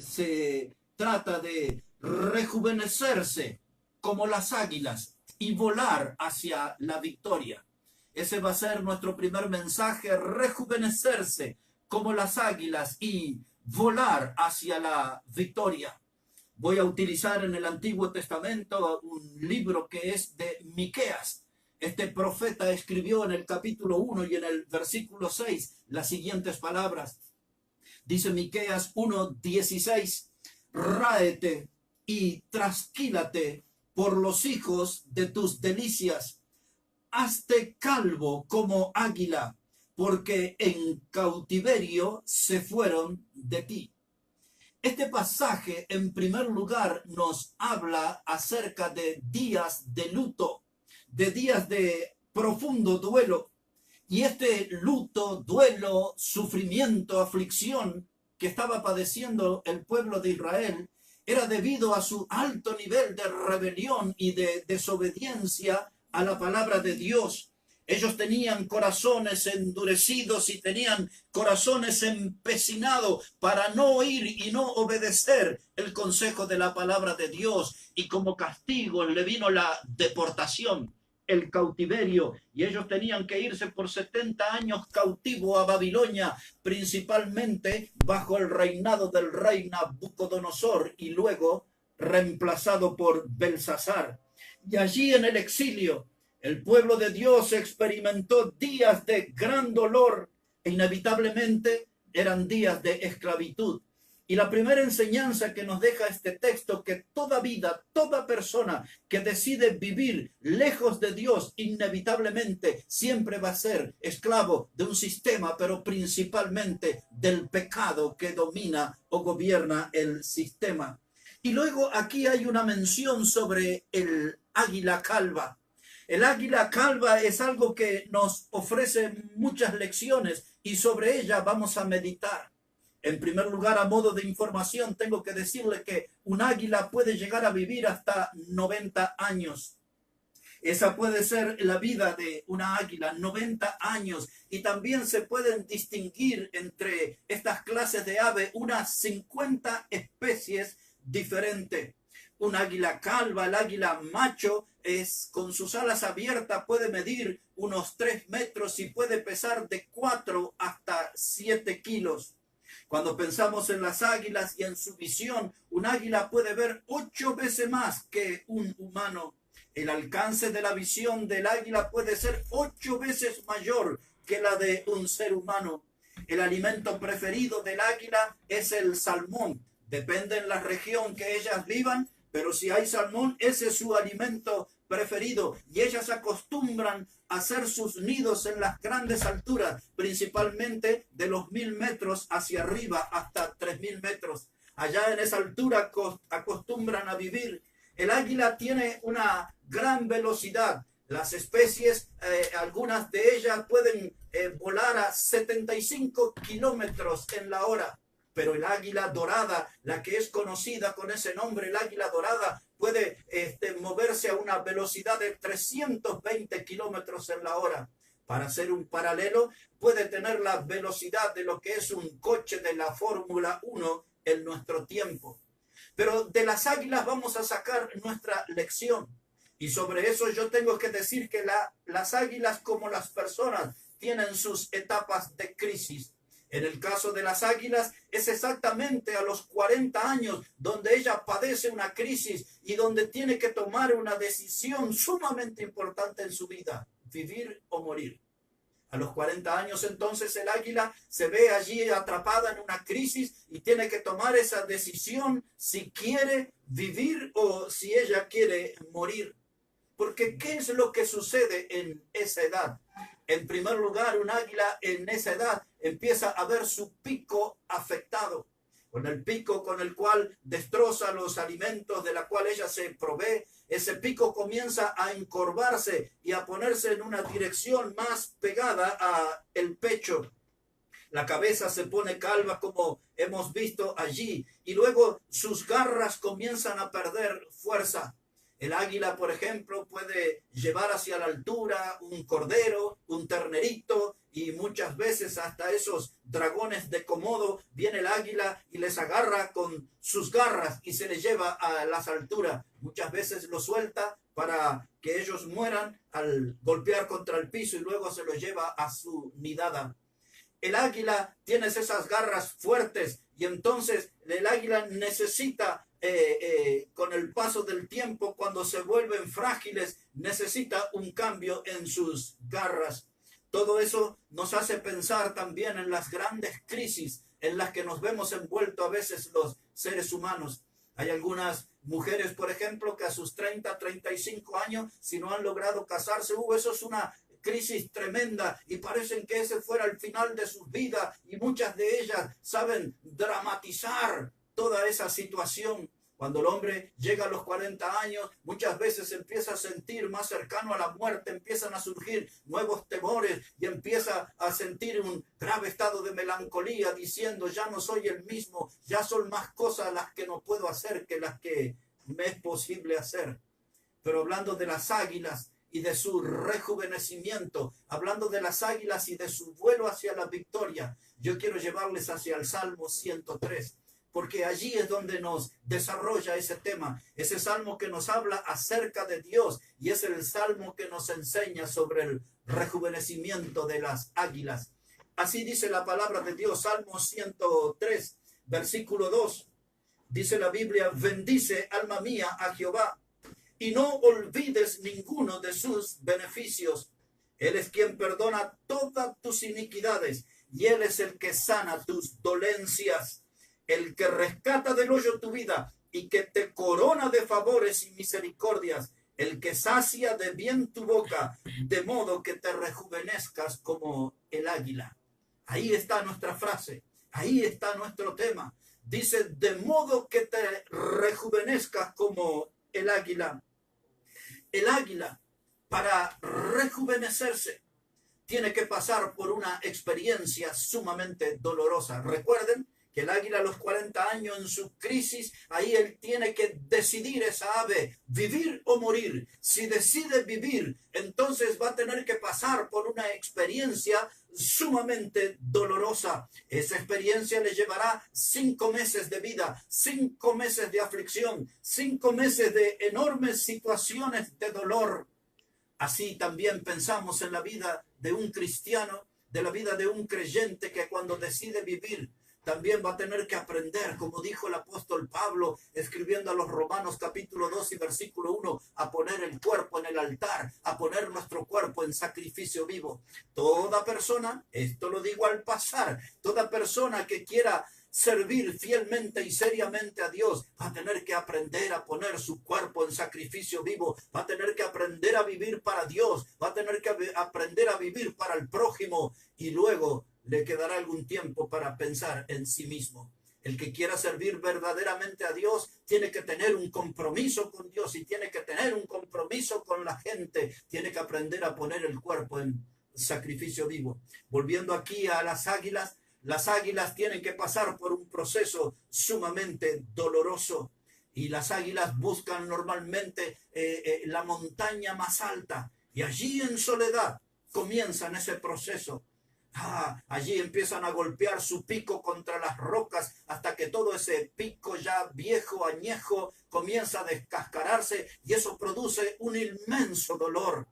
Se trata de rejuvenecerse como las águilas y volar hacia la victoria. Ese va a ser nuestro primer mensaje, rejuvenecerse como las águilas y volar hacia la victoria. Voy a utilizar en el Antiguo Testamento un libro que es de Miqueas. Este profeta escribió en el capítulo 1 y en el versículo 6 las siguientes palabras. Dice Miqueas 1:16, ráete y trasquílate por los hijos de tus delicias, hazte calvo como águila, porque en cautiverio se fueron de ti. Este pasaje, en primer lugar, nos habla acerca de días de luto, de días de profundo duelo. Y este luto, duelo, sufrimiento, aflicción que estaba padeciendo el pueblo de Israel era debido a su alto nivel de rebelión y de desobediencia a la palabra de Dios. Ellos tenían corazones endurecidos y tenían corazones empecinados para no oír y no obedecer el consejo de la palabra de Dios. Y como castigo le vino la deportación, el cautiverio, y ellos tenían que irse por 70 años cautivo a Babilonia, principalmente bajo el reinado del rey Nabucodonosor y luego reemplazado por Belsasar. Y allí en el exilio, el pueblo de Dios experimentó días de gran dolor e inevitablemente eran días de esclavitud. Y la primera enseñanza que nos deja este texto, que toda vida, toda persona que decide vivir lejos de Dios, inevitablemente siempre va a ser esclavo de un sistema, pero principalmente del pecado que domina o gobierna el sistema. Y luego aquí hay una mención sobre el águila calva. El águila calva es algo que nos ofrece muchas lecciones y sobre ella vamos a meditar. En primer lugar, a modo de información, tengo que decirle que un águila puede llegar a vivir hasta 90 años. Esa puede ser la vida de una águila, 90 años. Y también se pueden distinguir entre estas clases de ave unas 50 especies diferentes. Un águila calva, el águila macho, con sus alas abiertas puede medir unos 3 metros y puede pesar de 4 hasta 7 kilos. Cuando pensamos en las águilas y en su visión, un águila puede ver 8 veces más que un humano. El alcance de la visión del águila puede ser 8 veces mayor que la de un ser humano. El alimento preferido del águila es el salmón. Depende en la región que ellas vivan, pero si hay salmón, ese es su alimento preferido. Y ellas acostumbran a hacer sus nidos en las grandes alturas, principalmente de los 1000 metros hacia arriba hasta 3000 metros. Allá en esa altura acostumbran a vivir. El águila tiene una gran velocidad. Las especies, algunas de ellas pueden volar a 75 kilómetros en la hora. Pero el águila dorada, la que es conocida con ese nombre, el águila dorada, puede moverse a una velocidad de 320 kilómetros en la hora. Para hacer un paralelo, puede tener la velocidad de lo que es un coche de la Fórmula 1 en nuestro tiempo. Pero de las águilas vamos a sacar nuestra lección. Y sobre eso yo tengo que decir que las águilas, como las personas, tienen sus etapas de crisis. En el caso de las águilas, es exactamente a los 40 años donde ella padece una crisis y donde tiene que tomar una decisión sumamente importante en su vida, vivir o morir. A los 40 años entonces el águila se ve allí atrapada en una crisis y tiene que tomar esa decisión si quiere vivir o si ella quiere morir. Porque ¿qué es lo que sucede en esa edad? En primer lugar, un águila en esa edad empieza a ver su pico afectado, con el pico con el cual destroza los alimentos de la cual ella se provee. Ese pico comienza a encorvarse y a ponerse en una dirección más pegada al pecho. La cabeza se pone calva, como hemos visto allí, y luego sus garras comienzan a perder fuerza. El águila, por ejemplo, puede llevar hacia la altura un cordero, un ternerito, y muchas veces hasta esos dragones de Komodo, viene el águila y les agarra con sus garras y se les lleva a las alturas. Muchas veces lo suelta para que ellos mueran al golpear contra el piso y luego se los lleva a su nidada. El águila tiene esas garras fuertes y entonces el águila necesita, con el paso del tiempo, cuando se vuelven frágiles, necesita un cambio en sus garras. Todo eso nos hace pensar también en las grandes crisis en las que nos vemos envueltos a veces los seres humanos. Hay algunas mujeres, por ejemplo, que a sus 30, 35 años, si no han logrado casarse, eso es una crisis tremenda y parecen que ese fuera el final de sus vidas, y muchas de ellas saben dramatizar toda esa situación. Cuando el hombre llega a los 40 años, muchas veces empieza a sentir más cercano a la muerte, empiezan a surgir nuevos temores y empieza a sentir un grave estado de melancolía, diciendo, ya no soy el mismo, ya son más cosas las que no puedo hacer que las que me es posible hacer. Pero hablando de las águilas y de su rejuvenecimiento, hablando de las águilas y de su vuelo hacia la victoria, yo quiero llevarles hacia el Salmo 103. Porque allí es donde nos desarrolla ese tema, ese salmo que nos habla acerca de Dios, y es el salmo que nos enseña sobre el rejuvenecimiento de las águilas. Así dice la palabra de Dios, Salmo 103, versículo 2. Dice la Biblia, bendice, alma mía, a Jehová, y no olvides ninguno de sus beneficios. Él es quien perdona todas tus iniquidades, y Él es el que sana tus dolencias. El que rescata del hoyo tu vida y que te corona de favores y misericordias, el que sacia de bien tu boca, de modo que te rejuvenezcas como el águila. Ahí está nuestra frase, ahí está nuestro tema. Dice, de modo que te rejuvenezcas como el águila. El águila, para rejuvenecerse, tiene que pasar por una experiencia sumamente dolorosa. Recuerden que el águila a los 40 años en su crisis, ahí él tiene que decidir, esa ave, vivir o morir. Si decide vivir, entonces va a tener que pasar por una experiencia sumamente dolorosa. Esa experiencia le llevará 5 meses de vida, 5 meses de aflicción, 5 meses de enormes situaciones de dolor. Así también pensamos en la vida de un cristiano, de la vida de un creyente que cuando decide vivir, también va a tener que aprender, como dijo el apóstol Pablo, escribiendo a los Romanos capítulo 2 y versículo 1, a poner el cuerpo en el altar, a poner nuestro cuerpo en sacrificio vivo. Toda persona, esto lo digo al pasar, toda persona que quiera servir fielmente y seriamente a Dios, va a tener que aprender a poner su cuerpo en sacrificio vivo, va a tener que aprender a vivir para Dios, va a tener que aprender a vivir para el prójimo, y luego le quedará algún tiempo para pensar en sí mismo. El que quiera servir verdaderamente a Dios tiene que tener un compromiso con Dios y tiene que tener un compromiso con la gente, tiene que aprender a poner el cuerpo en sacrificio vivo. Volviendo aquí a las águilas tienen que pasar por un proceso sumamente doloroso, y las águilas buscan normalmente la montaña más alta, y allí en soledad comienzan ese proceso. Allí empiezan a golpear su pico contra las rocas hasta que todo ese pico ya viejo, añejo, comienza a descascararse, y eso produce un inmenso dolor.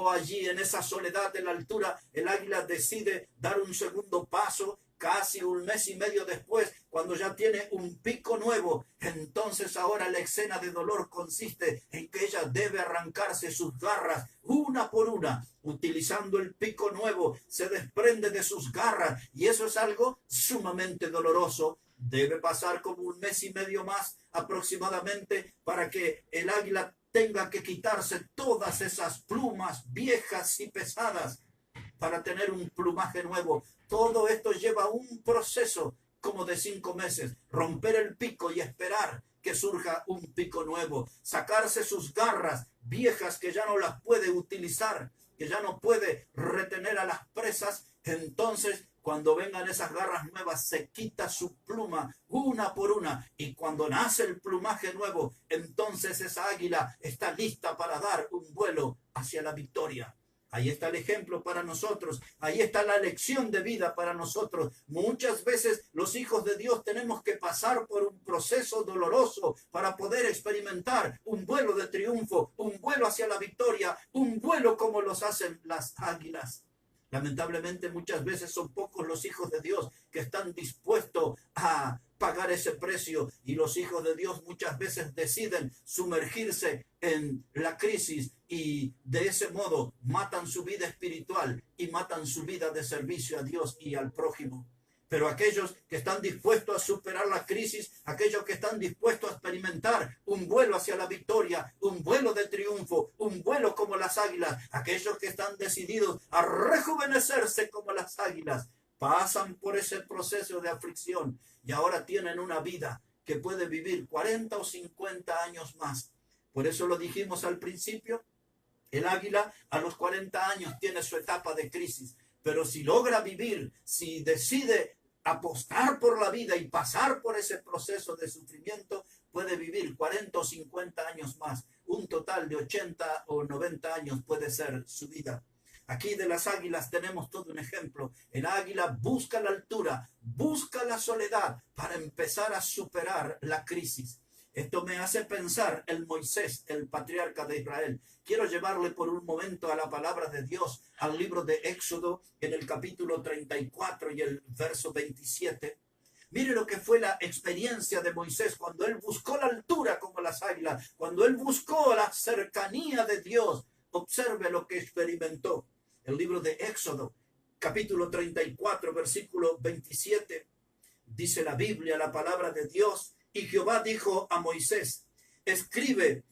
Allí en esa soledad de la altura, el águila decide dar un segundo paso, casi 1 mes y medio después, cuando ya tiene un pico nuevo. Entonces ahora la escena de dolor consiste en que ella debe arrancarse sus garras una por una. Utilizando el pico nuevo, se desprende de sus garras, y eso es algo sumamente doloroso. Debe pasar como 1 mes y medio más aproximadamente para que el águila tenga que quitarse todas esas plumas viejas y pesadas para tener un plumaje nuevo. Todo esto lleva un proceso como de 5 meses. Romper el pico y esperar que surja un pico nuevo. Sacarse sus garras viejas que ya no las puede utilizar, que ya no puede retener a las presas. Entonces, cuando vengan esas garras nuevas, se quita su pluma una por una. Y cuando nace el plumaje nuevo, entonces esa águila está lista para dar un vuelo hacia la victoria. Ahí está el ejemplo para nosotros. Ahí está la lección de vida para nosotros. Muchas veces los hijos de Dios tenemos que pasar por un proceso doloroso para poder experimentar un vuelo de triunfo, un vuelo hacia la victoria, un vuelo como los hacen las águilas. Lamentablemente muchas veces son pocos los hijos de Dios que están dispuestos a pagar ese precio, y los hijos de Dios muchas veces deciden sumergirse en la crisis y de ese modo matan su vida espiritual y matan su vida de servicio a Dios y al prójimo. Pero aquellos que están dispuestos a superar la crisis, aquellos que están dispuestos a experimentar un vuelo hacia la victoria, un vuelo de triunfo, un vuelo como las águilas, aquellos que están decididos a rejuvenecerse como las águilas, pasan por ese proceso de aflicción y ahora tienen una vida que puede vivir 40 o 50 años más. Por eso lo dijimos al principio, el águila a los 40 años tiene su etapa de crisis. Pero si logra vivir, si decide apostar por la vida y pasar por ese proceso de sufrimiento, puede vivir 40 o 50 años más. Un total de 80 o 90 años puede ser su vida. Aquí de las águilas tenemos todo un ejemplo. El águila busca la altura, busca la soledad para empezar a superar la crisis. Esto me hace pensar en Moisés, el patriarca de Israel. Quiero llevarle por un momento a la palabra de Dios, al libro de Éxodo, en el capítulo 34 y el verso 27. Mire lo que fue la experiencia de Moisés cuando él buscó la altura como las águilas, cuando él buscó la cercanía de Dios. Observe lo que experimentó. El libro de Éxodo, capítulo 34, versículo 27, dice la Biblia, la palabra de Dios: y Jehová dijo a Moisés, escribe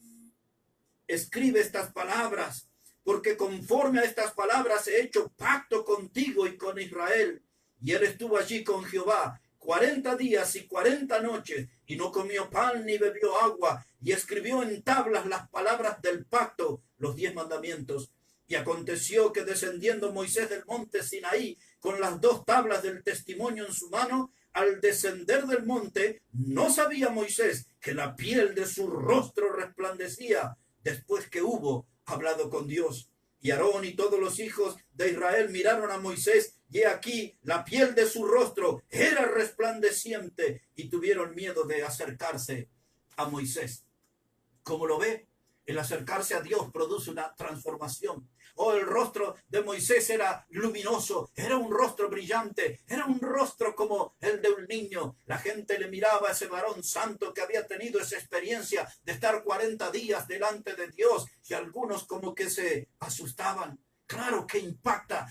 estas palabras, porque conforme a estas palabras he hecho pacto contigo y con Israel. Y él estuvo allí con Jehová 40 días y 40 noches, y no comió pan ni bebió agua, y escribió en tablas las palabras del pacto, los 10 mandamientos. Y aconteció que descendiendo Moisés del monte Sinaí, con las 2 tablas del testimonio en su mano, al descender del monte, no sabía Moisés que la piel de su rostro resplandecía después que hubo hablado con Dios. Y Aarón y todos los hijos de Israel miraron a Moisés, y he aquí la piel de su rostro era resplandeciente, y tuvieron miedo de acercarse a Moisés. ¿Cómo lo ve? El acercarse a Dios produce una transformación. El rostro de Moisés era luminoso, era un rostro brillante, era un rostro como el de un niño. La gente le miraba a ese varón santo que había tenido esa experiencia de estar 40 días delante de Dios, y algunos como que se asustaban. Claro que impacta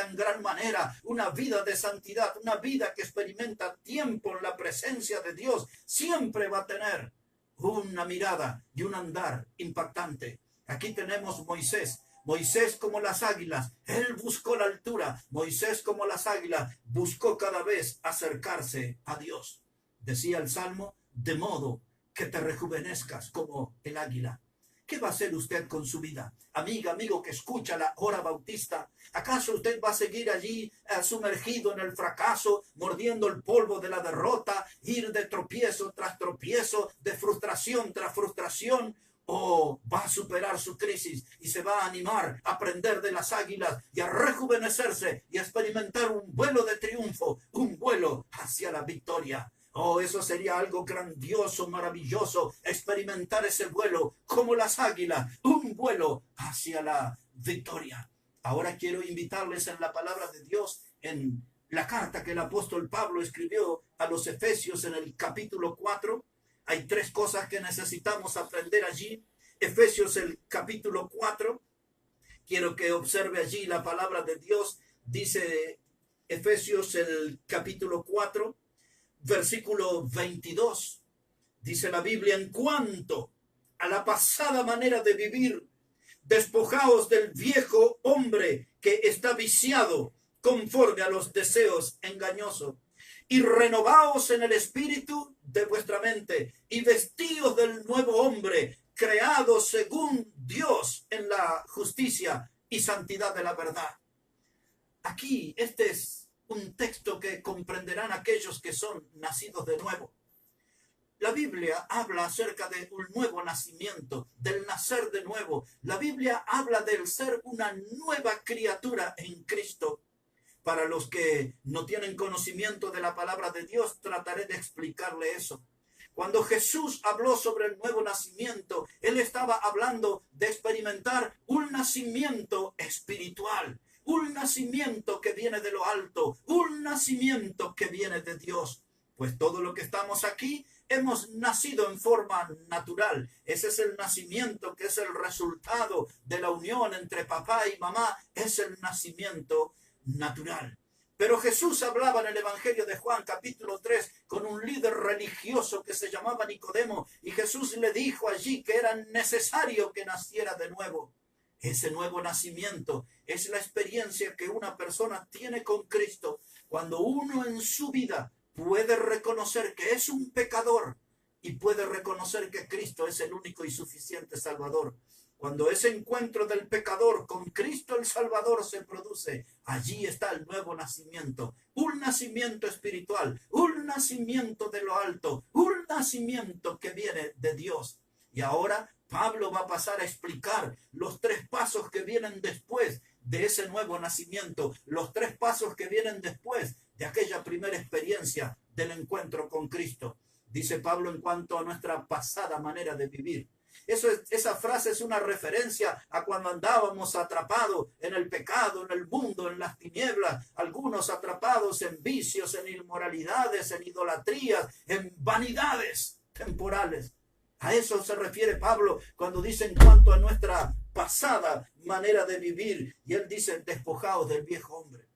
en gran manera. Una vida de santidad, una vida que experimenta tiempo en la presencia de Dios, siempre va a tener una mirada y un andar impactante. Aquí tenemos Moisés como las águilas, él buscó la altura. Moisés como las águilas buscó cada vez acercarse a Dios. Decía el Salmo, de modo que te rejuvenezcas como el águila. ¿Qué va a hacer usted con su vida? Amiga, amigo que escucha la hora bautista, ¿acaso usted va a seguir allí sumergido en el fracaso, mordiendo el polvo de la derrota, ir de tropiezo tras tropiezo, de frustración tras frustración? ¿O va a superar su crisis y se va a animar a aprender de las águilas y a rejuvenecerse y a experimentar un vuelo de triunfo, un vuelo hacia la victoria? Eso sería algo grandioso, maravilloso, experimentar ese vuelo como las águilas, un vuelo hacia la victoria. Ahora quiero invitarles en la palabra de Dios, en la carta que el apóstol Pablo escribió a los Efesios en el capítulo 4. Hay 3 cosas que necesitamos aprender allí. Efesios el capítulo 4. Quiero que observe allí la palabra de Dios. Dice Efesios el capítulo 4. Versículo 22, dice la Biblia: en cuanto a la pasada manera de vivir, despojaos del viejo hombre que está viciado conforme a los deseos engañosos, y renovaos en el espíritu de vuestra mente, y vestíos del nuevo hombre, creado según Dios en la justicia y santidad de la verdad. aquí este es un texto que comprenderán aquellos que son nacidos de nuevo. La Biblia habla acerca de un nuevo nacimiento, del nacer de nuevo. La Biblia habla del ser una nueva criatura en Cristo. Para los que no tienen conocimiento de la palabra de Dios, trataré de explicarle eso. Cuando Jesús habló sobre el nuevo nacimiento, Él estaba hablando de experimentar un nacimiento espiritual, un nacimiento que viene de lo alto, un nacimiento que viene de Dios. Pues todo lo que estamos aquí hemos nacido en forma natural. Ese es el nacimiento que es el resultado de la unión entre papá y mamá. Es el nacimiento natural. Pero Jesús hablaba en el Evangelio de Juan capítulo 3 con un líder religioso que se llamaba Nicodemo, y Jesús le dijo allí que era necesario que naciera de nuevo. Ese nuevo nacimiento es la experiencia que una persona tiene con Cristo cuando uno en su vida puede reconocer que es un pecador y puede reconocer que Cristo es el único y suficiente Salvador. Cuando ese encuentro del pecador con Cristo el Salvador se produce, allí está el nuevo nacimiento, un nacimiento espiritual, un nacimiento de lo alto, un nacimiento que viene de Dios. Y ahora Pablo va a pasar a explicar los 3 pasos que vienen después de ese nuevo nacimiento, los 3 pasos que vienen después de aquella primera experiencia del encuentro con Cristo. Dice Pablo en cuanto a nuestra pasada manera de vivir. Esa frase es una referencia a cuando andábamos atrapados en el pecado, en el mundo, en las tinieblas, algunos atrapados en vicios, en inmoralidades, en idolatrías, en vanidades temporales. A eso se refiere Pablo cuando dice en cuanto a nuestra pasada manera de vivir, y él dice despojaos del viejo hombre.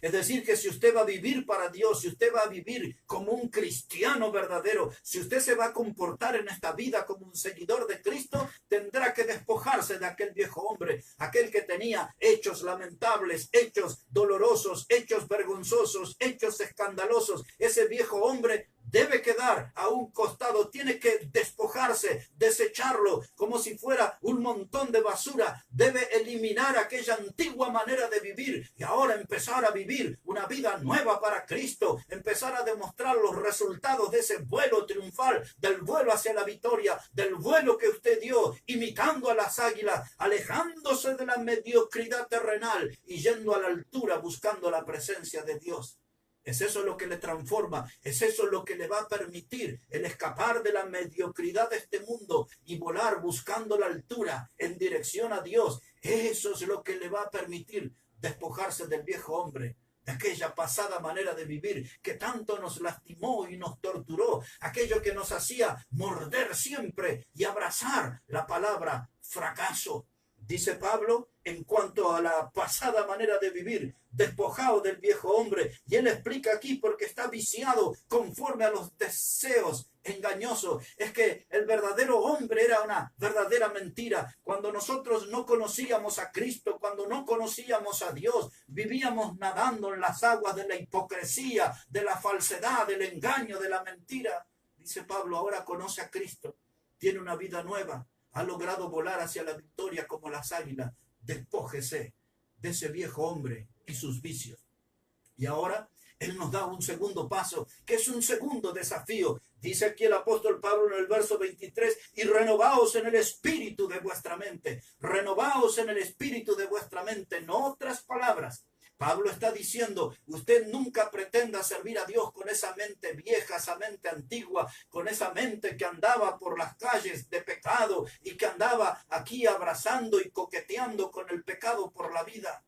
Es decir, que si usted va a vivir para Dios, si usted va a vivir como un cristiano verdadero, si usted se va a comportar en esta vida como un seguidor de Cristo, tendrá que despojarse de aquel viejo hombre, aquel que tenía hechos lamentables, hechos dolorosos, hechos vergonzosos, hechos escandalosos. Ese viejo hombre debe quedar a un costado, tiene que despojarse, desecharlo como si fuera un montón de basura. Debe eliminar aquella antigua manera de vivir y ahora empezar a vivir una vida nueva para Cristo, empezar a demostrar los resultados de ese vuelo triunfal, del vuelo hacia la victoria, del vuelo que usted dio, imitando a las águilas, alejándose de la mediocridad terrenal y yendo a la altura buscando la presencia de Dios. Es eso lo que le transforma, es eso lo que le va a permitir el escapar de la mediocridad de este mundo y volar buscando la altura en dirección a Dios. Eso es lo que le va a permitir despojarse del viejo hombre, de aquella pasada manera de vivir que tanto nos lastimó y nos torturó, aquello que nos hacía morder siempre y abrazar la palabra fracaso. Dice Pablo en cuanto a la pasada manera de vivir, despojado del viejo hombre, y él explica aquí porque está viciado conforme a los deseos engañosos. Es que el verdadero hombre era una verdadera mentira. Cuando nosotros no conocíamos a Cristo, cuando no conocíamos a Dios, vivíamos nadando en las aguas de la hipocresía, de la falsedad, del engaño, de la mentira. Dice Pablo, ahora conoce a Cristo, tiene una vida nueva, ha logrado volar hacia la victoria como las águilas. Despójese de ese viejo hombre y sus vicios. Y ahora él nos da un segundo paso, que es un segundo desafío. Dice aquí el apóstol Pablo en el verso 23, y renovaos en el espíritu de vuestra mente. Renovaos en el espíritu de vuestra mente. En otras palabras, Pablo está diciendo, usted nunca pretenda servir a Dios con esa mente vieja, esa mente antigua, con esa mente que andaba por las calles de pecado y que andaba aquí abrazando y coqueteando con el pecado por la vida.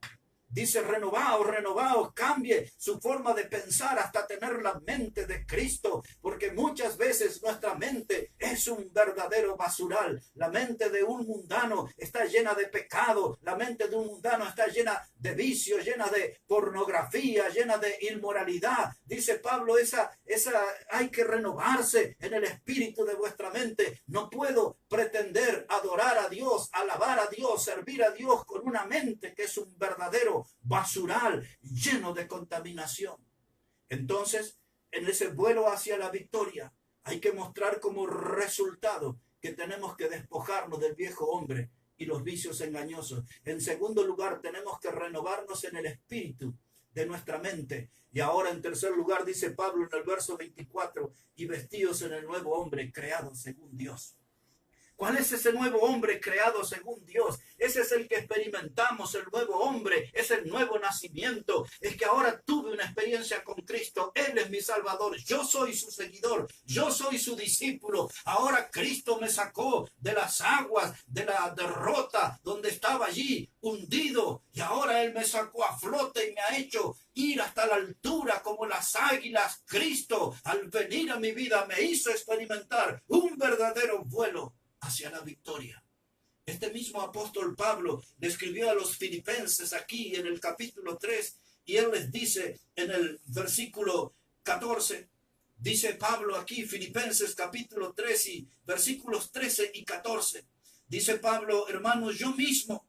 Dice, renovaos, cambie su forma de pensar hasta tener la mente de Cristo, porque muchas veces nuestra mente es un verdadero basural. La mente de un mundano está llena de pecado, la mente de un mundano está llena de vicio, llena de pornografía, llena de inmoralidad. Dice Pablo, hay que renovarse en el espíritu de vuestra mente. No puedo pretender adorar a Dios, alabar a Dios, servir a Dios con una mente que es un verdadero basural, lleno de contaminación. Entonces, en ese vuelo hacia la victoria, hay que mostrar como resultado que tenemos que despojarnos del viejo hombre y los vicios engañosos. En segundo lugar, tenemos que renovarnos en el espíritu de nuestra mente. Y ahora en tercer lugar dice Pablo en el verso 24, y vestidos en el nuevo hombre creado según Dios. ¿Cuál es ese nuevo hombre creado según Dios? Ese es el que experimentamos, el nuevo hombre, es el nuevo nacimiento. Es que ahora tuve una experiencia con Cristo. Él es mi Salvador. Yo soy su seguidor. Yo soy su discípulo. Ahora Cristo me sacó de las aguas, de la derrota, donde estaba allí hundido. Y ahora Él me sacó a flote y me ha hecho ir hasta la altura como las águilas. Cristo, al venir a mi vida, me hizo experimentar un verdadero vuelo hacia la victoria. Este mismo apóstol Pablo le escribió a los filipenses aquí en el capítulo 3 y él les dice en el versículo 14, dice Pablo aquí, Filipenses capítulo 3 y versículos 13 y 14, dice Pablo, hermanos, yo mismo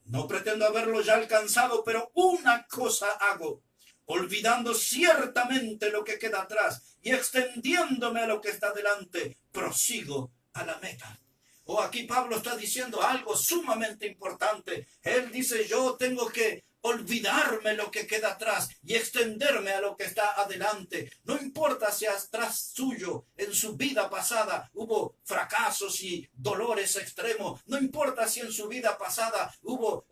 no pretendo haberlo ya alcanzado, pero una cosa hago, olvidando ciertamente lo que queda atrás y extendiéndome a lo que está delante, prosigo a la meta. Aquí Pablo está diciendo algo sumamente importante. Él dice, yo tengo que olvidarme lo que queda atrás y extenderme a lo que está adelante. No importa si atrás suyo, en su vida pasada, hubo fracasos y dolores extremos. No importa si en su vida pasada hubo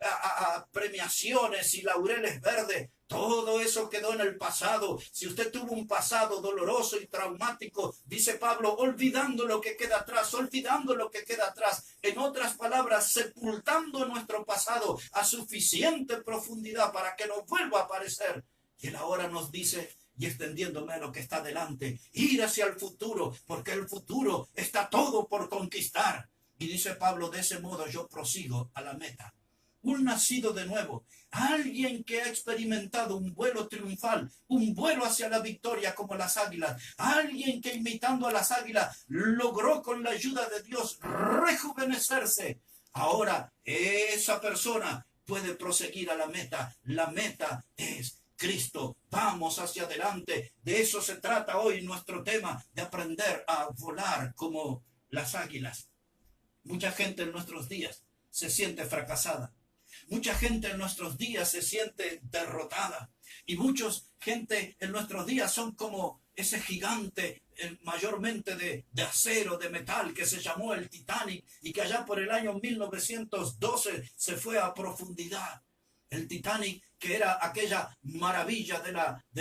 premiaciones y laureles verdes. Todo eso quedó en el pasado. Si usted tuvo un pasado doloroso y traumático, dice Pablo, olvidando lo que queda atrás, olvidando lo que queda atrás. En otras palabras, sepultando nuestro pasado a suficiente profundidad para que no vuelva a aparecer. Y él ahora nos dice, y extendiéndome a lo que está delante, ir hacia el futuro, porque el futuro está todo por conquistar. Y dice Pablo, de ese modo yo prosigo a la meta. Un nacido de nuevo, alguien que ha experimentado un vuelo triunfal, un vuelo hacia la victoria como las águilas, alguien que imitando a las águilas logró con la ayuda de Dios rejuvenecerse. Ahora esa persona puede proseguir a la meta. La meta es Cristo. Vamos hacia adelante. De eso se trata hoy nuestro tema, de aprender a volar como las águilas. Mucha gente en nuestros días se siente fracasada. Mucha gente en nuestros días se siente derrotada y mucha gente en nuestros días son como ese gigante mayormente de acero, de metal, que se llamó el Titanic y que allá por el año 1912 se fue a profundidad. El Titanic, que era aquella maravilla de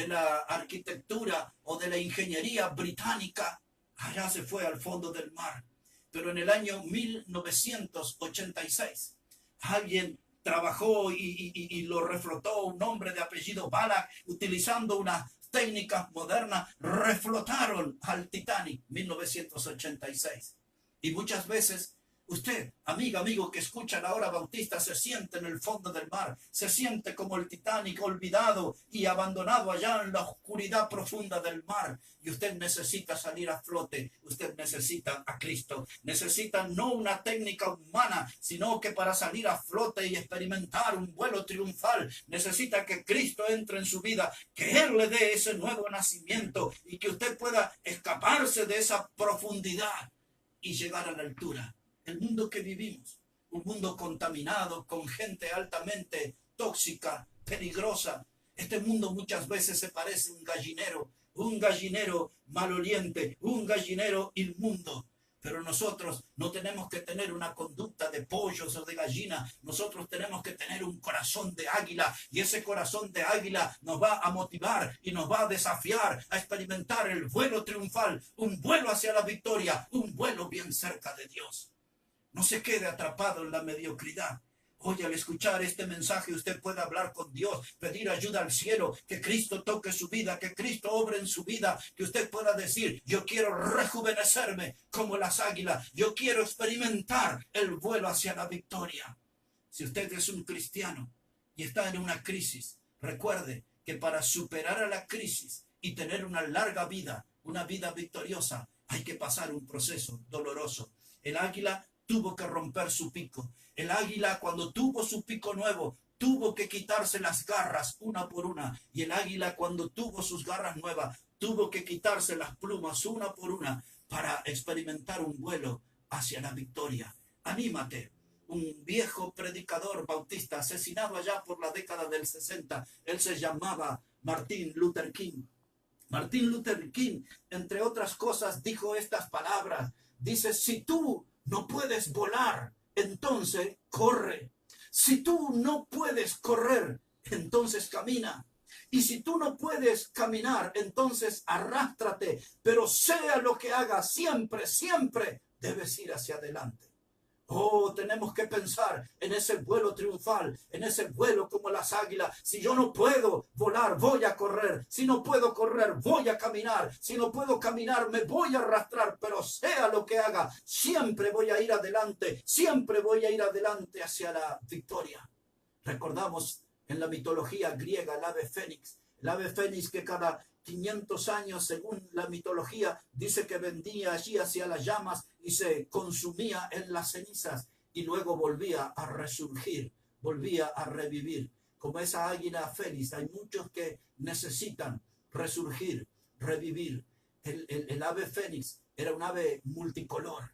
la arquitectura o de la ingeniería británica, allá se fue al fondo del mar. Pero en el año 1986 alguien trabajó y lo reflotó, un hombre de apellido Balak, utilizando unas técnicas modernas, reflotaron al Titanic 1986. Y muchas veces usted, amigo que escucha la hora bautista, se siente en el fondo del mar, se siente como el Titanic olvidado y abandonado allá en la oscuridad profunda del mar. Y usted necesita salir a flote, usted necesita a Cristo. Necesita no una técnica humana, sino que para salir a flote y experimentar un vuelo triunfal, necesita que Cristo entre en su vida, que Él le dé ese nuevo nacimiento y que usted pueda escaparse de esa profundidad y llegar a la altura. El mundo que vivimos, un mundo contaminado, con gente altamente tóxica, peligrosa. Este mundo muchas veces se parece a un gallinero maloliente, un gallinero inmundo. Pero nosotros no tenemos que tener una conducta de pollos o de gallina. Nosotros tenemos que tener un corazón de águila. Y ese corazón de águila nos va a motivar y nos va a desafiar a experimentar el vuelo triunfal. Un vuelo hacia la victoria. Un vuelo bien cerca de Dios. No se quede atrapado en la mediocridad. Hoy al escuchar este mensaje usted puede hablar con Dios, pedir ayuda al cielo, que Cristo toque su vida, que Cristo obre en su vida, que usted pueda decir, yo quiero rejuvenecerme como las águilas, yo quiero experimentar el vuelo hacia la victoria. Si usted es un cristiano y está en una crisis, recuerde que para superar a la crisis y tener una larga vida, una vida victoriosa, hay que pasar un proceso doloroso. El águila tuvo que romper su pico. El águila, cuando tuvo su pico nuevo, tuvo que quitarse las garras una por una. Y el águila, cuando tuvo sus garras nuevas, tuvo que quitarse las plumas una por una para experimentar un vuelo hacia la victoria. Anímate. un viejo predicador bautista asesinado allá por la década del 60. Él se llamaba Martin Luther King. Martin Luther King, entre otras cosas, dijo estas palabras. Dice, si tú no puedes volar, entonces corre. Si tú no puedes correr, entonces camina. Y si tú no puedes caminar, entonces arrástrate. Pero sea lo que hagas, siempre, siempre debes ir hacia adelante. Oh, tenemos que pensar en ese vuelo triunfal, en ese vuelo como las águilas. Si yo no puedo volar, voy a correr. Si no puedo correr, voy a caminar. Si no puedo caminar, me voy a arrastrar. Pero sea lo que haga, siempre voy a ir adelante. Siempre voy a ir adelante hacia la victoria. Recordamos en la mitología griega el ave fénix. El ave fénix que cada 500 años, según la mitología, dice que vendía allí hacia las llamas y se consumía en las cenizas y luego volvía a resurgir, volvía a revivir. Como esa águila fénix, hay muchos que necesitan resurgir, revivir. El ave fénix era un ave multicolor.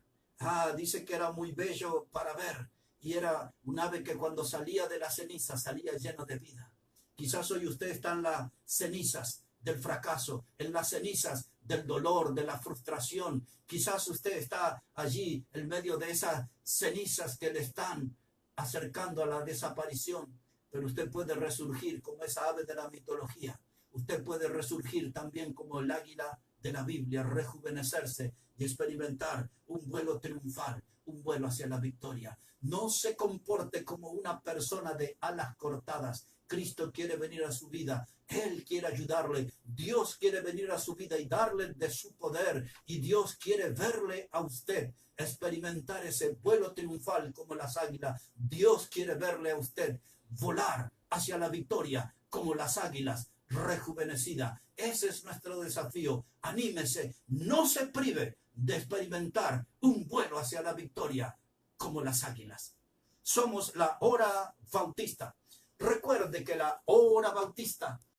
Dice que era muy bello para ver y era un ave que cuando salía de las cenizas salía lleno de vida. Quizás hoy usted está en las cenizas del fracaso, en las cenizas del dolor, de la frustración. Quizás usted está allí en medio de esas cenizas que le están acercando a la desaparición, pero usted puede resurgir como esa ave de la mitología. Usted puede resurgir también como el águila de la Biblia, rejuvenecerse y experimentar un vuelo triunfal, un vuelo hacia la victoria. No se comporte como una persona de alas cortadas. Cristo quiere venir a su vida, Él quiere ayudarle, Dios quiere venir a su vida y darle de su poder, y Dios quiere verle a usted experimentar ese vuelo triunfal como las águilas. Dios quiere verle a usted volar hacia la victoria como las águilas rejuvenecidas. Ese es nuestro desafío. Anímese, no se prive de experimentar un vuelo hacia la victoria como las águilas. Somos la hora bautista. Recuerde que la hora bautista